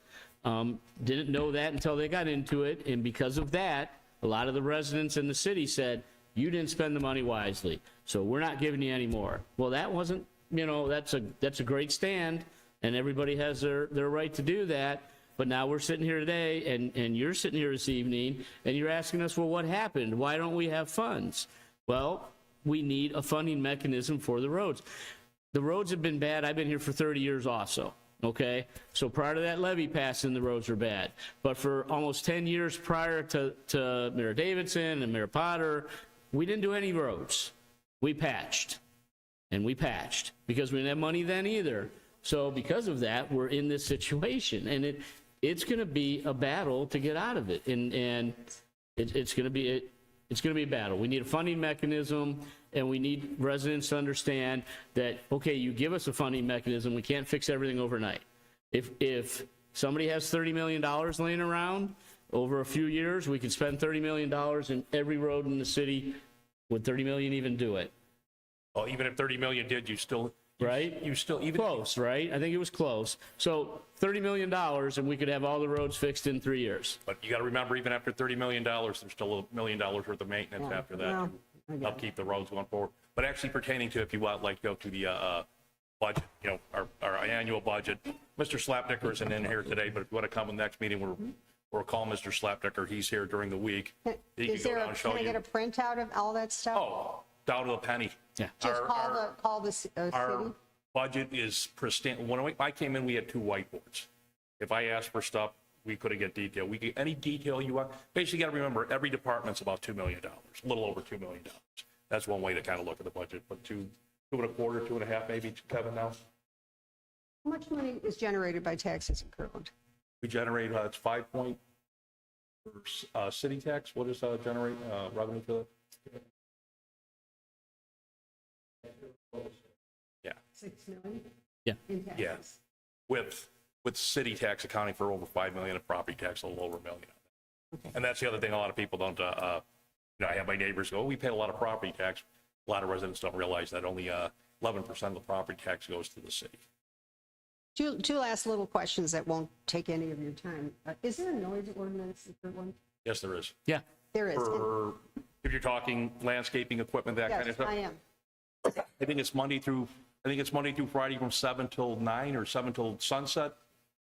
S2: Didn't know that until they got into it, and because of that, a lot of the residents in the city said, you didn't spend the money wisely, so we're not giving you any more. Well, that wasn't, you know, that's a great stand, and everybody has their right to do that, but now we're sitting here today, and you're sitting here this evening, and you're asking us, well, what happened? Why don't we have funds? Well, we need a funding mechanism for the roads. The roads have been bad. I've been here for 30 years also. Okay, so prior to that levy passing, the roads were bad. But for almost 10 years prior to Mayor Davidson and Mayor Potter, we didn't do any roads. We patched, and we patched because we didn't have money then either. So because of that, we're in this situation, and it's going to be a battle to get out of it, and it's going to be a battle. We need a funding mechanism, and we need residents to understand that, okay, you give us a funding mechanism, we can't fix everything overnight. If somebody has $30 million laying around, over a few years, we could spend $30 million in every road in the city. Would $30 million even do it?
S4: Well, even if 30 million did,
S2: Right?
S4: you still, even.
S2: Close, right? I think it was close. So $30 million, and we could have all the roads fixed in 3 years.
S4: But you got to remember, even after $30 million, there's still $1 million worth of maintenance after that
S12: well,
S4: to help keep the roads going forward. But actually pertaining to, if you want, like, go to the budget, you know, our annual budget. Mr. Slapnicker isn't in here today, but if you want to come to the next meeting, we'll call Mr. Slapnicker. He's here during the week. He
S12: Is
S4: can go
S12: there
S4: down and show
S12: can I get
S4: you.
S12: a printout of all that stuff?
S4: Oh, down to a penny.
S2: Yeah.
S12: Just call the city?
S4: Our budget is pristine. When I came in, we had 2 whiteboards. If I asked for stuff, we couldn't get detail. We get any detail you want. Basically, you got to remember, every department's about $2 million, a little over $2 million. That's one way to kind of look at the budget, but 2.25, 2.5 maybe, Kevin, now.
S12: How much money is generated by taxes in Kirtland?
S4: We generate, it's 5 point, city tax, what does generate revenue to that? Yeah.
S12: 6 million?
S2: Yeah.
S12: In taxes?
S4: Yeah. With city tax accounting for over 5 million and property tax a little over $1 million.
S12: Okay.
S4: And that's the other thing a lot of people don't, you know, I have my neighbors go, oh, we pay a lot of property tax. A lot of residents don't realize that only 11% of the property tax goes to the city.
S12: Two last little questions that won't take any of your time. Is there a noise ordinance in Kirtland?
S4: Yes, there is.
S2: Yeah.
S12: There is.
S4: For, if you're talking landscaping equipment, that kind of
S12: Yes,
S4: stuff.
S12: I am.
S4: I think it's Monday through Friday from 7 till 9 or 7 till sunset.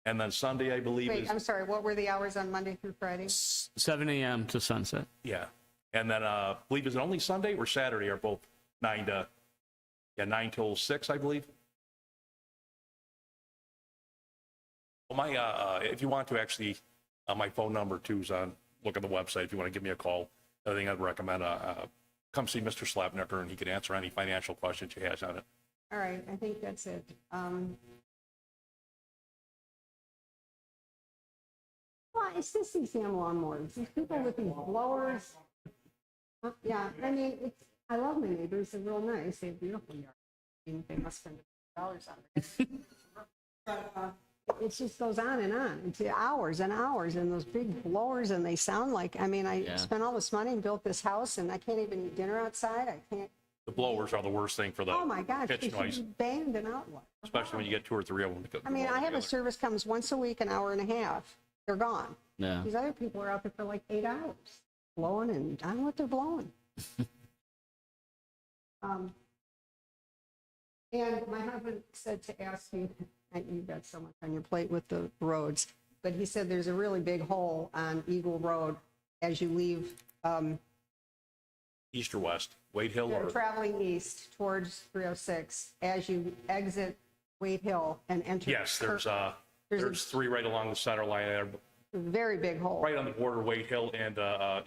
S4: And then Sunday, I believe,
S12: Wait,
S4: is,
S12: I'm sorry, what were the hours on Monday through Friday?
S2: 7 a.m. to sunset.
S4: yeah. And then, I believe, is it only Sunday or Saturday are both 9 till 6, I believe. Well, my, if you want to actually, my phone number too is on, look at the website if you want to give me a call. I think I'd recommend, come see Mr. Slapnicker and he can answer any financial questions you have on it.
S12: All right, I think that's it. Well, it's just these damn lawnmowers. These people with these blowers. Yeah, I mean, I love my neighbors. They're real nice. They have beautiful yards. I mean, they must spend $1 on it. But it just goes on. It's hours and hours, and those big blowers, and they sound like, I mean, I spent all this money and built this house, and I can't even eat dinner outside. I can't.
S4: The blowers are the worst thing for the
S12: Oh my gosh,
S4: pitch
S12: they should
S4: noise,
S12: be banned and outlawed.
S4: especially when you get 2 or 3 of them.
S12: I mean, I have a service comes once a week, an hour and a half. They're gone.
S2: Yeah.
S12: These other people are out there for like 8 hours, blowing, and I don't know what they're blowing. And my husband said to ask you, you've got so much on your plate with the roads, but he said there's a really big hole on Eagle Road as you leave,
S4: East or west, Wade Hill or,
S12: traveling east towards 306, as you exit Wade Hill and enter.
S4: yes, there's
S12: a
S4: 3 right along the center line there,
S12: very big hole.
S4: right on the border, Wade Hill and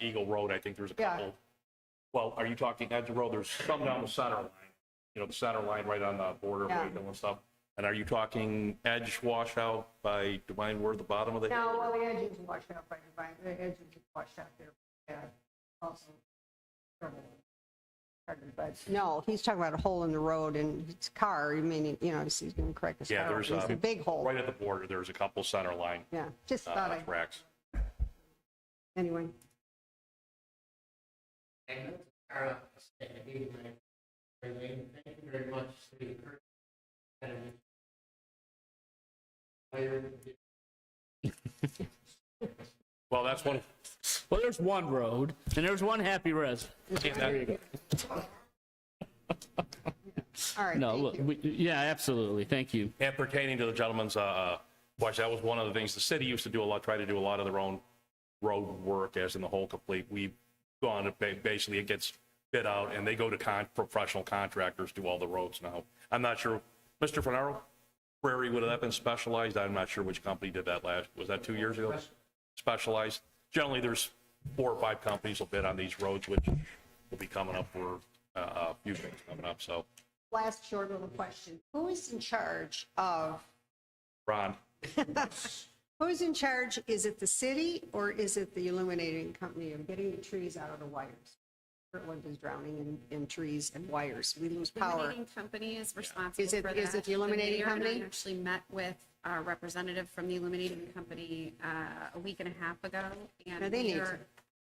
S4: Eagle Road. I think there's a
S12: Yeah.
S4: couple. Well, are you talking Edge Road? There's some down the center line, you know, the center line right on the border of
S12: Yeah.
S4: Wade Hill and stuff. And are you talking edge washout by Divine Word, the bottom of the hill?
S12: No, well, the edge is washed out by Divine, the edge is washed out there. Yeah, also. But no, he's talking about a hole in the road and his car, you mean, you know, he's going to correct his car.
S4: Yeah, there's
S12: It's a big hole.
S4: right at the border, there's a couple center line
S12: Yeah, just thought I,
S4: tracks.
S12: anyway.
S11: Thank you very much.
S4: Well, that's one,
S2: Well, there's one road, and there's one happy resident.
S12: All right,
S2: No,
S12: thank
S2: look,
S12: you.
S2: yeah, absolutely. Thank you.
S4: and pertaining to the gentleman's question, that was one of the things, the city used to do a lot, try to do a lot of their own road work, as in the whole complete. We've gone to, basically, it gets bid out, and they go to professional contractors, do all the roads now. I'm not sure, Mr. Fenaro, Prairie, would have that been Specialized? I'm not sure which company did that last, was that 2 years ago? Specialized. Generally, there's 4 or 5 companies will bid on these roads, which will be coming up for a few things coming up, so.
S12: Last short little question. Who is in charge of,
S4: Ron,
S12: who's in charge? Is it the city or is it the illuminating company of getting the trees out of the wires? Portland is drowning in trees and wires. We lose
S10: The
S12: power.
S10: illuminating company is responsible
S12: Is it-
S10: for that.
S12: is it the illuminating
S10: mayor and I
S12: company?
S10: actually met with a representative from the illuminating company a week and a half ago.
S12: No,
S10: And
S12: they need to.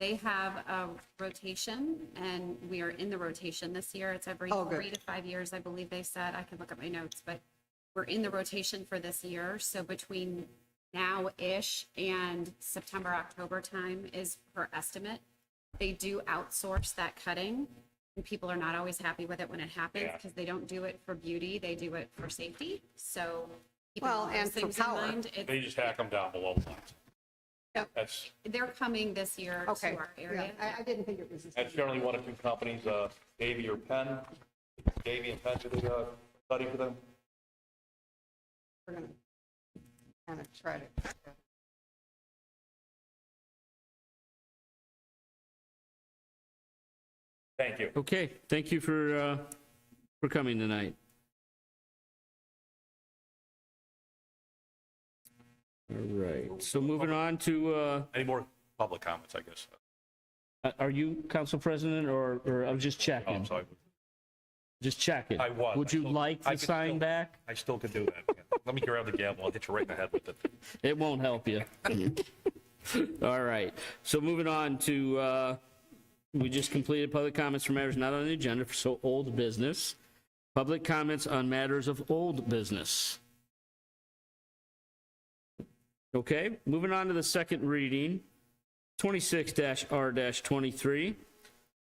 S10: they have a rotation, and we are in the rotation this year. It's every
S12: Oh, good.
S10: 3 to 5 years, I believe they said. I can look up my notes, but we're in the rotation for this year. So between now-ish and September, October time is her estimate. They do outsource that cutting, and people are not always happy with it when it happens
S4: Yeah.
S10: because they don't do it for beauty, they do it for safety. So keeping
S12: Well,
S10: all those
S12: and for
S10: things in
S12: power.
S10: mind,
S4: they just hack them down below the lines.
S12: Yep.
S4: That's,
S10: they're coming this year
S12: Okay.
S10: to our
S12: Yeah,
S10: area.
S12: I didn't think it was the
S4: that's
S12: city.
S4: generally one of 2 companies, Davy or Penn. Davy and Penn, did they study for them?
S12: We're going to kind of try to.
S4: Thank you.
S2: Okay, thank you for coming tonight. All right, so moving on to,
S4: Any more public comments, I guess?
S2: are you council president, or I'm just
S4: Oh,
S2: checking?
S4: I'm sorry.
S2: Just checking.
S4: I was.
S2: Would you
S4: I still-
S2: like
S4: I
S2: the
S4: could
S2: sign
S4: still-
S2: back?
S4: I still could do that. Let me grab the gavel. I'll hit you right in the head with it.
S2: It won't help you. All right, so moving on to, we just completed public comments for matters not on the agenda, so old business. Public comments on matters of old business. Okay, moving on to the second reading, 26-R-23.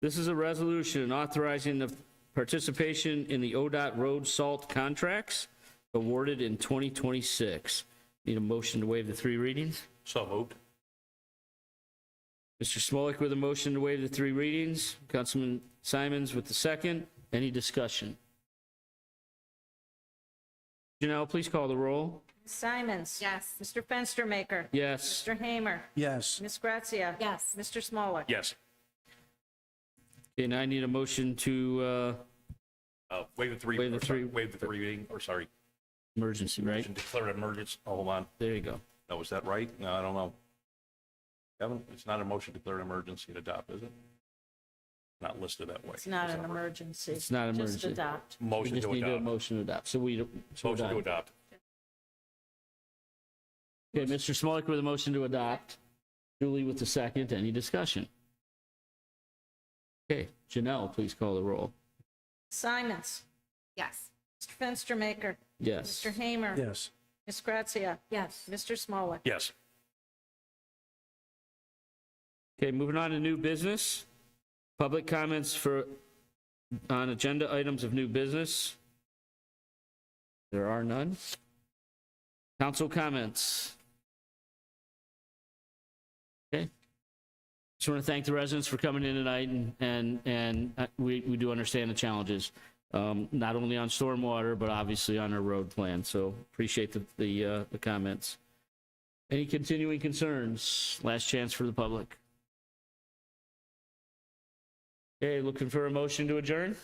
S2: This is a resolution authorizing the participation in the ODOT road salt contracts awarded in 2026. Need a motion to waive the 3 readings?
S4: So moved.
S2: Mr. Smolik with a motion to waive the 3 readings. Councilman Simons with the second. Any discussion? Janelle, please call the roll.
S3: Simons.
S10: Yes.
S3: Mr. Fenstermaker.
S2: Yes.
S3: Mr. Hamer.
S9: Yes.
S3: Ms. Grazia.
S10: Yes.
S3: Mr. Smolik.
S4: Yes.
S2: And I need a motion to
S4: Waive the 3.
S2: Waive the three-
S4: Waive the 3 reading, or sorry,
S2: emergency, right?
S4: declare an emergency. Oh, hold on.
S2: There you go.
S4: No, is that right? No, I don't know. Kevin, it's not a motion to declare an emergency and adopt, is it? Not listed that way.
S3: It's not
S4: Is
S3: an
S4: that right?
S3: emergency.
S2: It's not an
S3: Just
S2: emergency.
S3: adopt.
S2: We
S4: Motion
S2: just
S4: to
S2: need a
S4: adopt.
S2: motion to adopt. So we, so
S4: Motion to
S2: done.
S4: adopt.
S2: Okay, Mr. Smolik with a motion to adopt. Julie with the second. Any discussion? Okay, Janelle, please call the roll.
S3: Simons.
S10: Yes.
S3: Mr. Fenstermaker.
S2: Yes.
S3: Mr. Hamer.
S9: Yes.
S3: Ms. Grazia.
S10: Yes.
S3: Mr. Smolik.
S4: Yes.
S2: Okay, moving on to new business. Public comments on agenda items of new business. There are none. Council comments. Okay. Just want to thank the residents for coming in tonight, and we do understand the challenges, not only on stormwater, but obviously on our road plan. So appreciate the comments. Any continuing concerns? Last chance for the public. Okay, looking for a motion to adjourn?